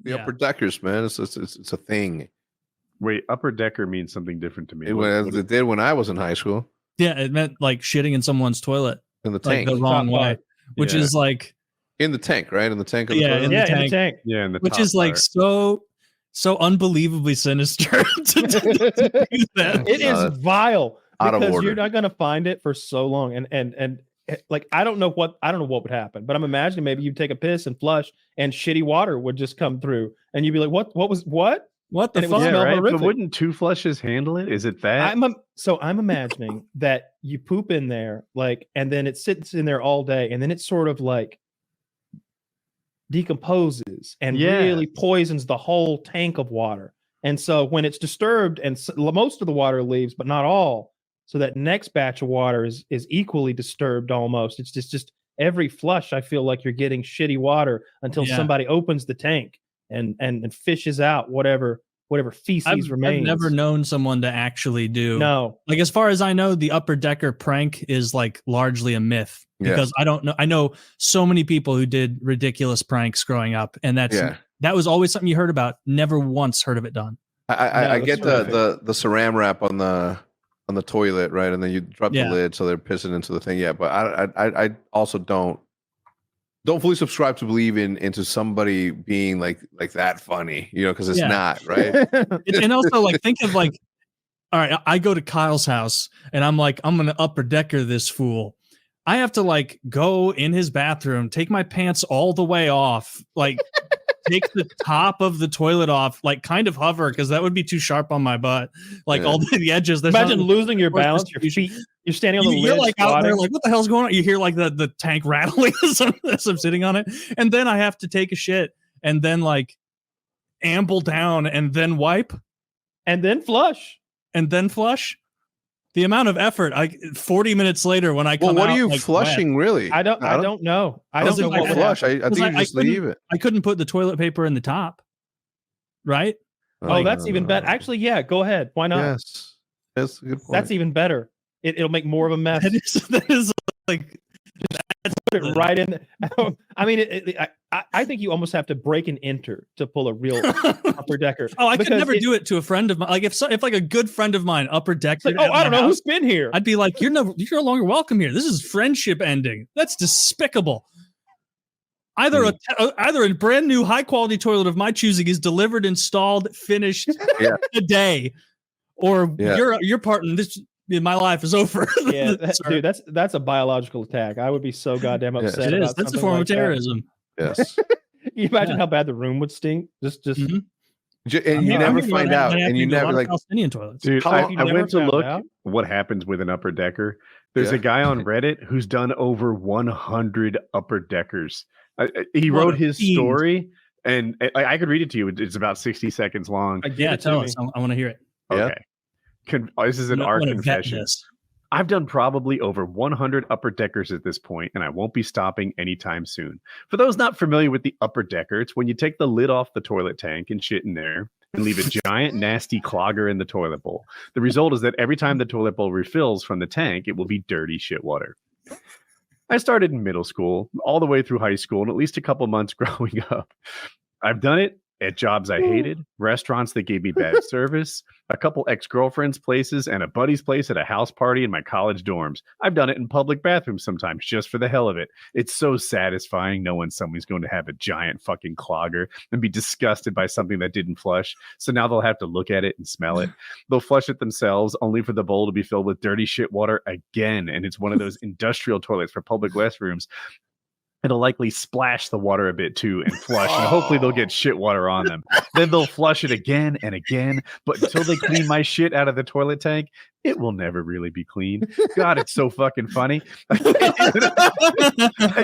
The upper deckers, man. It's a thing. Wait, upper decker means something different to me. It did when I was in high school. Yeah, it meant like shitting in someone's toilet in the tank, the wrong way, which is like in the tank, right? In the tank of the toilet? In the tank. Yeah, in the which is like so unbelievably sinister to do that. It is vile because order. You're not going to find it for so long, and like I don't know what would happen, but I'm imagining maybe you'd take a piss and flush, and shitty water would just come through, and you'd be like, what the fuck? Yeah, right? But wouldn't 2 flushes handle it? Is it that? I'm imagining that you poop in there, like, and then it sits in there all day, and then it sort of like decomposes and really poisons the whole tank of water. And so when it's disturbed, and most of the water leaves, but not all, so that next batch of water is equally disturbed almost. It's just every flush, I feel like you're getting shitty water until somebody opens the tank and fishes out whatever feces remains. I've never known someone to actually do. No. Like, as far as I know, the upper decker prank is like largely a myth because I don't know. I know so many people who did ridiculous pranks growing up, and that was always something you heard about. Never once heard of it done. I get the saran wrap on the toilet, right? And then you drop the lid so they're pissing into the thing. Yeah, but I also don't fully subscribe to believe into somebody being like that funny, because it's not, right? And also, like, think of like, all right, I go to Kyle's house and I'm like, I'm gonna upper decker this fool. I have to like go in his bathroom, take my pants all the way off, like take the top of the toilet off, like kind of hover because that would be too sharp on my butt, like all the edges. Imagine losing your balance, your feet. You're standing on the lid. You're like out there, like, what the hell's going on? You hear like the tank rattling as I'm sitting on it, and then I have to take a shit, and then like amble down, and then wipe, and then flush, The amount of effort, 40 minutes later when I come out. Well, what are you like, flushing, really? I don't know. I don't know what flush. I think you just leave it. I couldn't put the toilet paper in the top, right? Oh, that's even better. Actually, yeah, go ahead. Why not? Yes, that's a good point. That's even better. It'll make more of a mess. That is like just put it right in. I mean, I think you almost have to break and enter to pull a real upper decker. Oh, I could never do it to a friend of mine. Like if like a good friend of mine upper decker. Like, I don't know who's been here. I'd be like, you're no longer welcome here. This is friendship ending. That's despicable. Either a brand new high quality toilet of my choosing is delivered, installed, finished today, or your part in this. My life is over. Yeah, dude, that's a biological attack. I would be so goddamn upset. It is. That's a form of terrorism. Yes. You imagine how bad the room would stink. Just. And you never find out, and you never like Palestinian toilets. Dude, I went to look what happens with an upper decker. There's a guy on Reddit who's done over 100 upper deckers. He wrote his story, and I could read it to you. It's about 60 seconds long. Tell us. I want to hear it. Okay. This is our confession. I've done probably over 100 upper deckers at this point, and I won't be stopping anytime soon. For those not familiar with the upper decker, it's when you take the lid off the toilet tank and shit in there and leave a giant nasty clogger in the toilet bowl. The result is that every time the toilet bowl refills from the tank, it will be dirty shit water. I started in middle school, all the way through high school, and at least a couple months growing up. I've done it at jobs I hated, restaurants that gave me bad service, a couple ex-girlfriends' places, and a buddy's place at a house party in my college dorms. I've done it in public bathrooms sometimes just for the hell of it. It's so satisfying knowing somebody's going to have a giant fucking clogger and be disgusted by something that didn't flush. So now they'll have to look at it and smell it. They'll flush it themselves only for the bowl to be filled with dirty shit water again. And it's one of those industrial toilets for public restrooms. It'll likely splash the water a bit too and flush, and hopefully they'll get shit water on them. Then they'll flush it again and again, but until they clean my shit out of the toilet tank, it will never really be clean. God, it's so fucking funny. I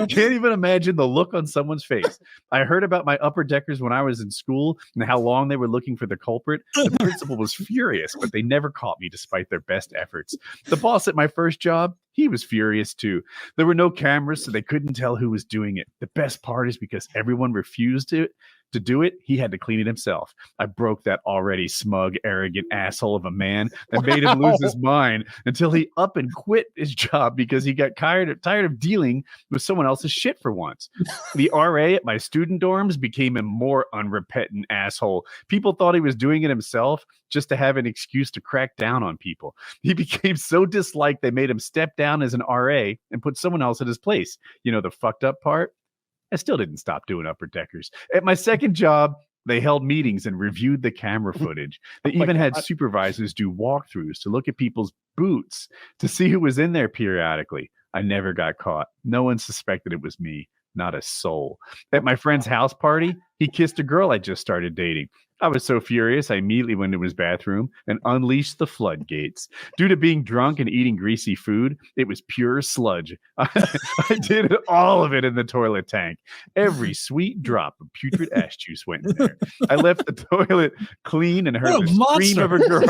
can't even imagine the look on someone's face. I heard about my upper deckers when I was in school and how long they were looking for the culprit. The principal was furious, but they never caught me despite their best efforts. The boss at my first job, he was furious too. There were no cameras, so they couldn't tell who was doing it. The best part is because everyone refused to To do it, he had to clean it himself. I broke that already smug, arrogant asshole of a man and made him lose his mind until he up and quit his job because he got tired of dealing with someone else's shit for once. The RA at my student dorms became a more unrepentant asshole. People thought he was doing it himself just to have an excuse to crack down on people. He became so disliked they made him step down as an RA and put someone else in his place. You know the fucked up part? I still didn't stop doing upper deckers. At my second job, they held meetings and reviewed the camera footage. They even had supervisors do walkthroughs to look at people's boots to see who was in there periodically. I never got caught. No one suspected it was me. Not a soul. At my friend's house party, he kissed a girl I just started dating. I was so furious, I immediately went into his bathroom and unleashed the floodgates. Due to being drunk and eating greasy food, it was pure sludge. I did all of it in the toilet tank. Every sweet drop of putrid ash juice went in there. I left the toilet clean and heard the scream of a girl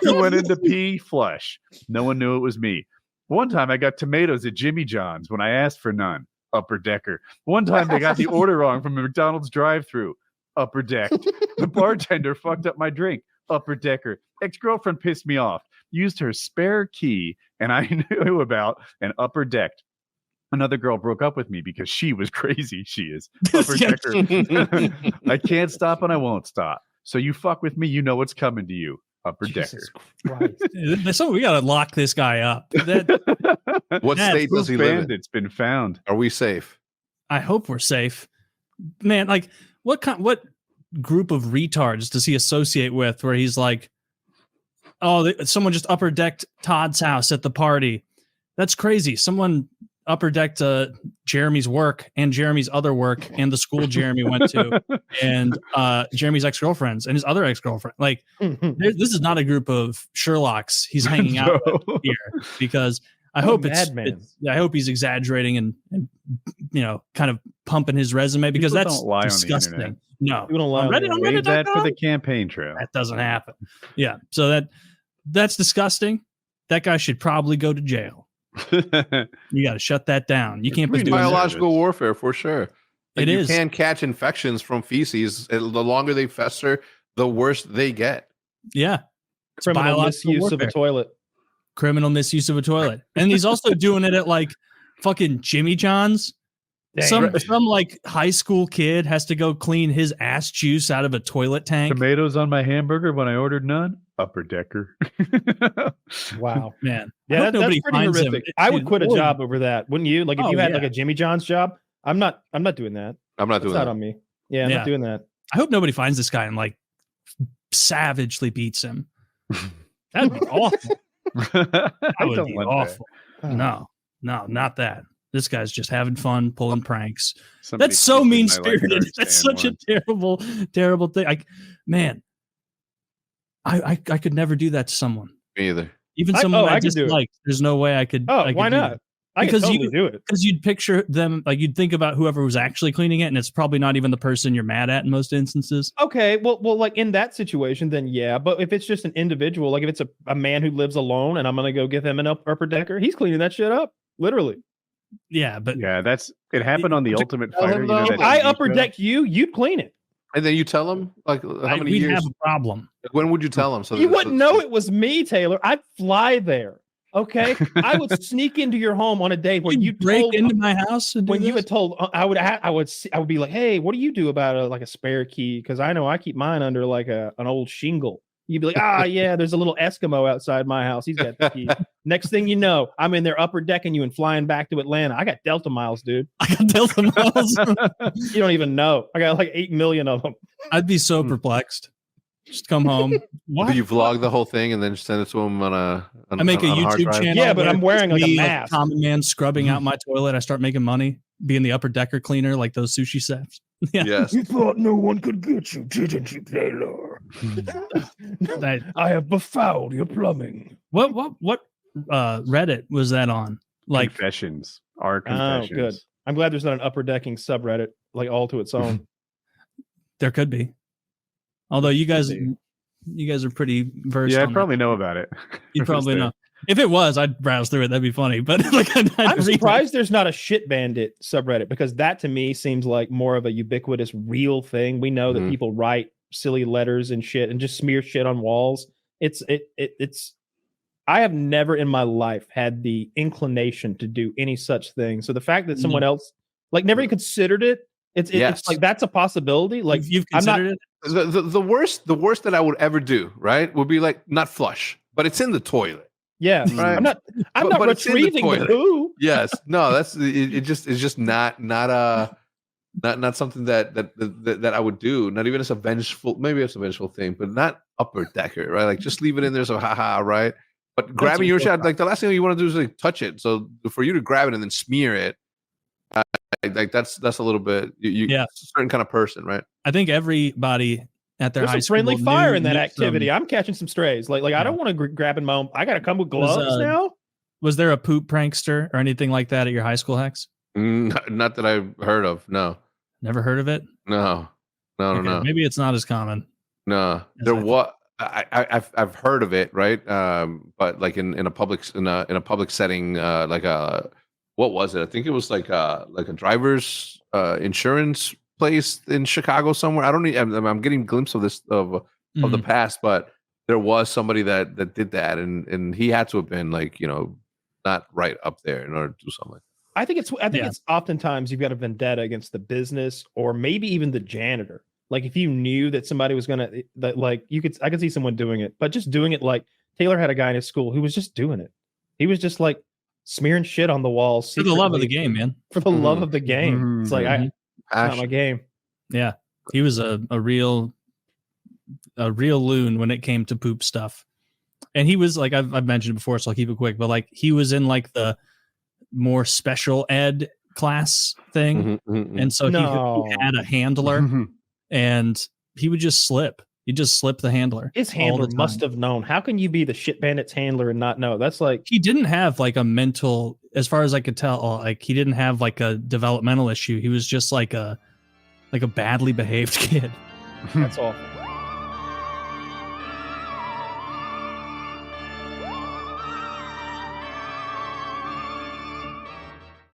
who went into pee flush. No one knew it was me. One time I got tomatoes at Jimmy John's when I asked for none. Upper decker. One time they got the order wrong from a McDonald's drive-thru. Upper deck. The bartender fucked up my drink. Upper decker. Ex-girlfriend pissed me off. Used her spare key and I knew about and upper decked. Another girl broke up with me because she was crazy. She is. Upper decker. I can't stop and I won't stop. So you fuck with me, you know what's coming to you. Upper decker. So we gotta lock this guy up. What state does he live in? It's been found. Are we safe? I hope we're safe. Man, like what group of retards does he associate with where he's like, oh, someone just upper decked Todd's house at the party. That's crazy. Someone upper decked Jeremy's work and Jeremy's other work and the school Jeremy went to and Jeremy's ex-girlfriends and his other ex-girlfriend. Like this is not a group of Sherlocks he's hanging out with here, because I hope I hope he's exaggerating and you know, kind of pumping his resume, because people that's don't lie disgusting. On the internet. No, people don't lie on Reddit. Save that for the campaign trail. That doesn't happen. Yeah, so that's disgusting. That guy should probably go to jail. You got to shut that down. You can't be doing biological warfare for sure. Like, it is. You can catch infections from feces. The longer they fester, the worse they get. Yeah, it's criminal misuse of a toilet. Criminal misuse of a toilet, and he's also doing it at like fucking Jimmy John's. Some like high school kid has to go clean his ass juice out of a toilet tank. Tomatoes on my hamburger when I ordered none. Upper decker. Wow, man. Yeah, that's pretty horrific. I would quit a job over that, wouldn't you? Like if you had like a Jimmy John's job. I'm not doing that. I'm not doing that. Not on me. Yeah, I'm not doing that. I hope nobody finds this guy and like savagely beats him. That'd be awful. That would be awful. No, not that. This guy's just having fun, pulling pranks. That's so mean-spirited. That's such a terrible, terrible thing. I could never do that to someone. Me either. Even someone I disliked. There's no way I could. Oh, why not? I could totally do it. Because you'd picture them, like you'd think about whoever was actually cleaning it, and it's probably not even the person you're mad at in most instances. Okay, well, like in that situation, then yeah. But if it's just an individual, like if it's a man who lives alone, and I'm gonna go give him an upper decker, he's cleaning that shit up, literally. Yeah, but it happened on the Ultimate Fighter. If I upper decked you, you'd clean it. And then you tell him like how many years? We'd have a problem. When would you tell him? So you wouldn't know it was me, Taylor. I'd fly there. Okay, I would sneak into your home on a day where you break into my house. When you had told, I would be like, hey, what do you do about like a spare key? Because I know I keep mine under like an old shingle. You'd be like, yeah, there's a little Eskimo outside my house. He's got the key. Next thing you know, I'm in there upper decking you and flying back to Atlanta. I got Delta miles, dude. I got Delta miles. You don't even know. I got like 8 million of them. I'd be so perplexed. Just come home. Do you vlog the whole thing and then send it to him on a? I make a YouTube channel. Yeah, but I'm wearing like a mask. Common man scrubbing out my toilet. I start making money, being the upper decker cleaner, like those sushi chefs. Yeah. Yes. You thought no one could get you, didn't you, Taylor? I have befouled your plumbing. What Reddit was that on? Like confessions. Our confessions. Oh, good. I'm glad there's not an upper decking subreddit like all to its own. There could be. Although you guys are pretty versed. Yeah, I on probably know about it. You probably know. If it was, I'd browse through it. That'd be funny. But like, I'm surprised there's not a shit bandit subreddit, because that to me seems like more of a ubiquitous real thing. We know that people write silly letters and shit and just smear shit on walls. It's I have never in my life had the inclination to do any such thing. So the fact that someone else like never even considered it, it's like that's a possibility. Like you've considered it. The worst that I would ever do, right, would be like not flush, but it's in the toilet. Yeah, right. I'm not retrieving the poo. Yes, no, that's it's just not something that I would do. Not even as a vengeful, maybe it's a vengeful thing, but not upper decker, right? Like just leave it in there, so haha, right? But grabbing your shot, like the last thing you want to do is like touch it. So for you to grab it and then smear it, like that's a little bit a certain kind of person, right? I think everybody at their high school friendly fire in that activity. I'm catching some strays. Like I don't want to grab in my own. I got to come with gloves now. Was there a poop prankster or anything like that at your high school, Hecz? Not that I've heard of. No. Never heard of it? No. Maybe it's not as common. No, there was. I've heard of it, right? But like in a public setting, like what was it? I think it was like a driver's insurance place in Chicago somewhere. I don't need. I'm getting a glimpse of this of the past, but there was somebody that did that, and he had to have been like not right up there in order to do something. I think it's oftentimes you've got a vendetta against the business or maybe even the janitor. Like if you knew that somebody was gonna I could see someone doing it, but just doing it like Taylor had a guy in his school who was just doing it. He was just like smearing shit on the walls for the love of the game, man. For the love of the game. It's like it's not my game. Yeah, he was a real loon when it came to poop stuff, and he was like I've mentioned before, so I'll keep it quick. But like he was in like the more special ed class thing, and so he had a handler. And he would just slip. He'd just slip the handler. His handler must have known. How can you be the shit bandit's handler and not know? That's like he didn't have like a mental, as far as I could tell, like he didn't have like a developmental issue. He was just like a badly behaved kid. That's awful.